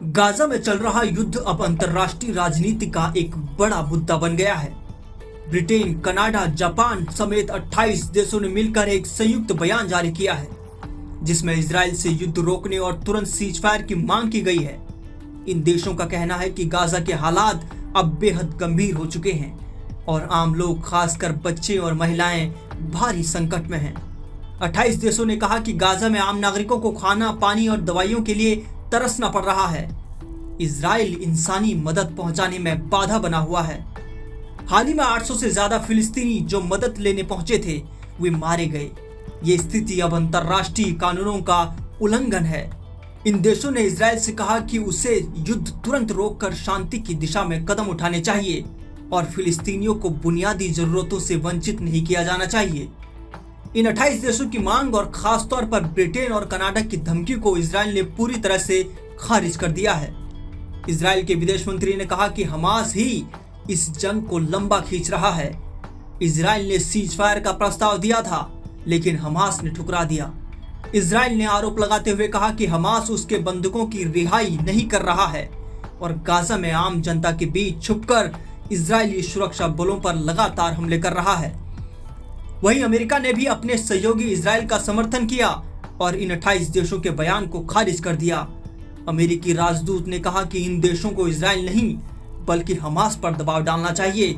Gaza में चल रहा युद्ध अब अंतर्राष्ट्रीय राजनीति का एक बड़ा मुद्दा बन गया है। ब्रिटेन, कनाडा, जापान समेत 28 देशों ने मिलकर एक संयुक्त बयान जारी किया है, जिसमें इजराइल से युद्ध रोकने और तुरंत सीजफायर की मांग की गई है। इन देशों का कहना है कि गाजा के हालात अब बेहद गंभीर हो चुके हैं और आम लोग, खासकर बच्चे और महिलाएं, भारी संकट में हैं। 28 देशों ने कहा कि गाजा में आम नागरिकों को खाना, पानी और दवाइयों के लिए तरसना पड़ रहा है। इजराइल इंसानी मदद पहुंचाने में बाधा बना हुआ है। हाल ही में 800 से ज्यादा फिलिस्तीनी जो मदद लेने पहुंचे थे, वे मारे गए। ये स्थिति अब अंतर्राष्ट्रीय कानूनों का उल्लंघन है। इन देशों ने इजराइल से कहा कि उसे युद्ध तुरंत रोककर शांति की दिशा में कदम उठाने चाहिए और फिलिस्तीनियों को बुनियादी जरूरतों से वंचित नहीं किया जाना चाहिए। इन 28 देशों की मांग और खास तौर पर ब्रिटेन और कनाडा की धमकी को इजराइल ने पूरी तरह से खारिज कर दिया है। इजराइल के विदेश मंत्री ने कहा कि हमास ही इस जंग को लंबा खींच रहा है। इजराइल ने सीज फायर का प्रस्ताव दिया था, लेकिन हमास ने ठुकरा दिया। इजराइल ने आरोप लगाते हुए कहा कि हमास उसके बंधकों की रिहाई नहीं कर रहा है और गाजा में आम जनता के बीच छुपकर इजरायली सुरक्षा बलों पर लगातार हमले कर रहा है। वहीं अमेरिका ने भी अपने सहयोगी इजराइल का समर्थन किया और इन 28 देशों के बयान को खारिज कर दिया। अमेरिकी राजदूत ने कहा कि इन देशों को इजराइल नहीं बल्कि हमास पर दबाव डालना चाहिए।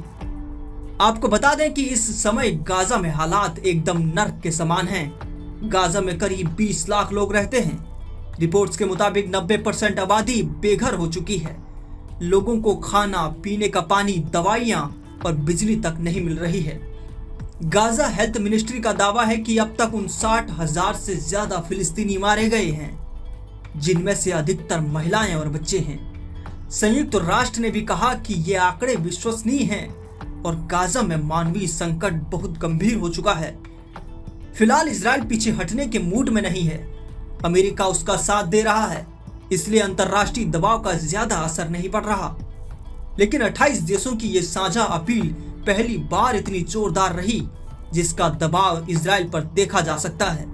आपको बता दें कि इस समय गाजा में हालात एकदम नर्क के समान हैं। गाजा में करीब 20 लाख लोग रहते हैं। रिपोर्ट्स के मुताबिक 90% आबादी बेघर हो चुकी है। लोगों को खाना, पीने का पानी, दवाइयां और बिजली तक नहीं मिल रही है। गाजा हेल्थ मिनिस्ट्री का दावा है कि अब तक 59,000 से ज्यादा फिलिस्तीनी मारे गए हैं, जिनमें से अधिकतर महिलाएं और बच्चे हैं। संयुक्त राष्ट्र ने भी कहा कि ये आंकड़े विश्वसनीय हैं और गाजा में मानवीय संकट बहुत गंभीर हो चुका है। फिलहाल इजराइल पीछे हटने के मूड में नहीं है। अमेरिका उसका साथ दे रहा है, इसलिए अंतर्राष्ट्रीय दबाव का ज्यादा असर नहीं पड़ रहा। लेकिन 28 देशों की ये साझा अपील पहली बार इतनी जोरदार रही, जिसका दबाव इजराइल पर देखा जा सकता है।